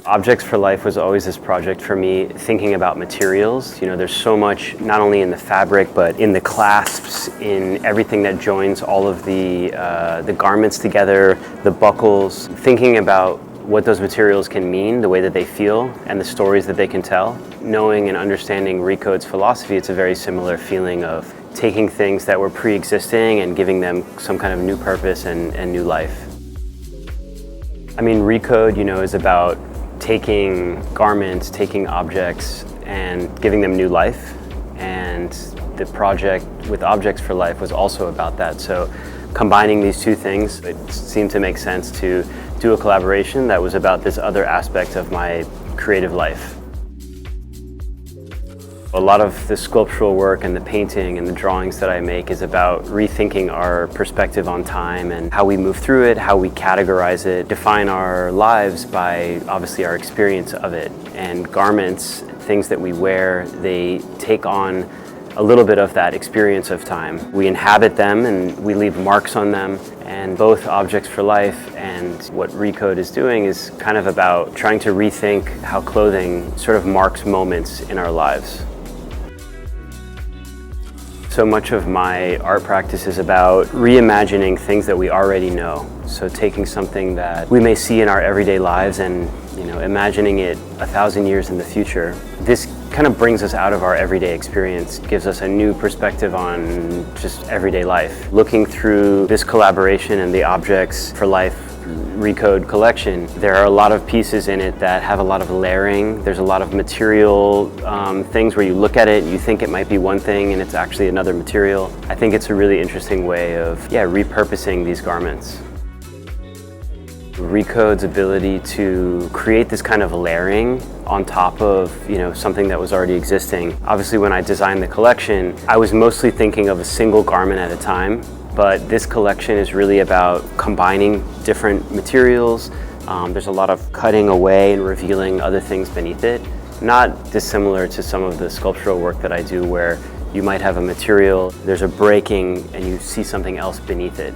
Objects for Life was always this project for me, thinking about materials. You know, there's so much, not only in the fabric, but in the clasps, in everything that joins all of the garments together, the buckles, thinking about what those materials can mean, the way that they feel, and the stories that they can tell. Knowing and understanding Recode's philosophy, it's a very similar feeling of taking things that were pre-existing and giving them some kind of new purpose and new life. I mean, Recode, you know, is about taking garments, taking objects, and giving them new life. And the project with Objects for Life was also about that. So combining these two things, it seemed to make sense to do a collaboration that was about this other aspect of my creative life. A lot of the sculptural work and the painting and the drawings that I make is about rethinking our perspective on time and how we move through it, how we categorize it, define our lives by obviously our experience of it. And garments, things that we wear, they take on a little bit of that experience of time. We inhabit them and we leave marks on them. And both Objects for Life and what Recode is doing is kind of about trying to rethink how clothing sort of marks moments in our lives. So much of my art practice is about reimagining things that we already know. So taking something that we may see in our everyday lives and, you know, imagining it 1,000 years in the future. This kind of brings us out of our everyday experience, gives us a new perspective on just everyday life. Looking through this collaboration and the Objects for Life Recode collection, there are a lot of pieces in it that have a lot of layering. There's a lot of material things where you look at it and you think it might be one thing and it's actually another material. I think it's a really interesting way of repurposing these garments. Recode's ability to create this kind of layering on top of, you know, something that was already existing. Obviously, when I designed the collection, I was mostly thinking of a single garment at a time. But this collection is really about combining different materials. There's a lot of cutting away and revealing other things beneath it. Not dissimilar to some of the sculptural work that I do where you might have a material, there's a breaking, and you see something else beneath it.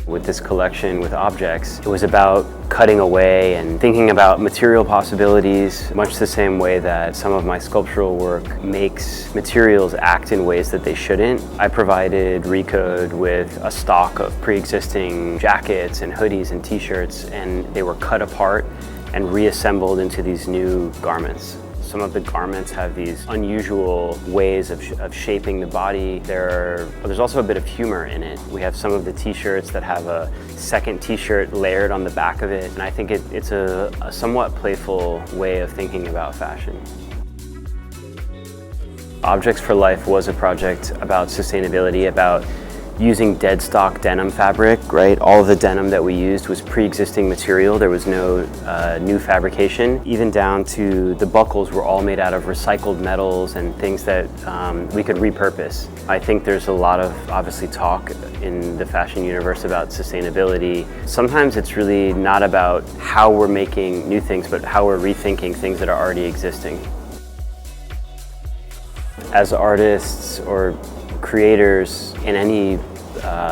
With this collection with objects, it was about cutting away and thinking about material possibilities, much the same way that some of my sculptural work makes materials act in ways that they shouldn't. I provided Recode with a stock of pre-existing jackets and hoodies and t-shirts, and they were cut apart and reassembled into these new garments. Some of the garments have these unusual ways of shaping the body. There's also a bit of humor in it. We have some of the t-shirts that have a second t-shirt layered on the back of it, and I think it's a somewhat playful way of thinking about fashion. Objects for Life was a project about sustainability, about using dead stock denim fabric, right? All of the denim that we used was pre-existing material. There was no new fabrication. Even down to the buckles were all made out of recycled metals and things that we could repurpose. I think there's a lot of, obviously, talk in the fashion universe about sustainability. Sometimes it's really not about how we're making new things, but how we're rethinking things that are already existing. As artists or creators in any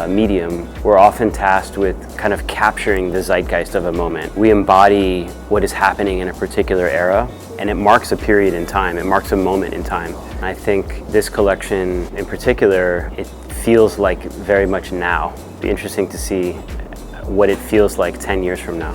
medium, we're often tasked with kind of capturing the zeitgeist of a moment. We embody what is happening in a particular era, and it marks a period in time, it marks a moment in time. And I think this collection in particular, it feels like very much now. It'd be interesting to see what it feels like 10 years from now.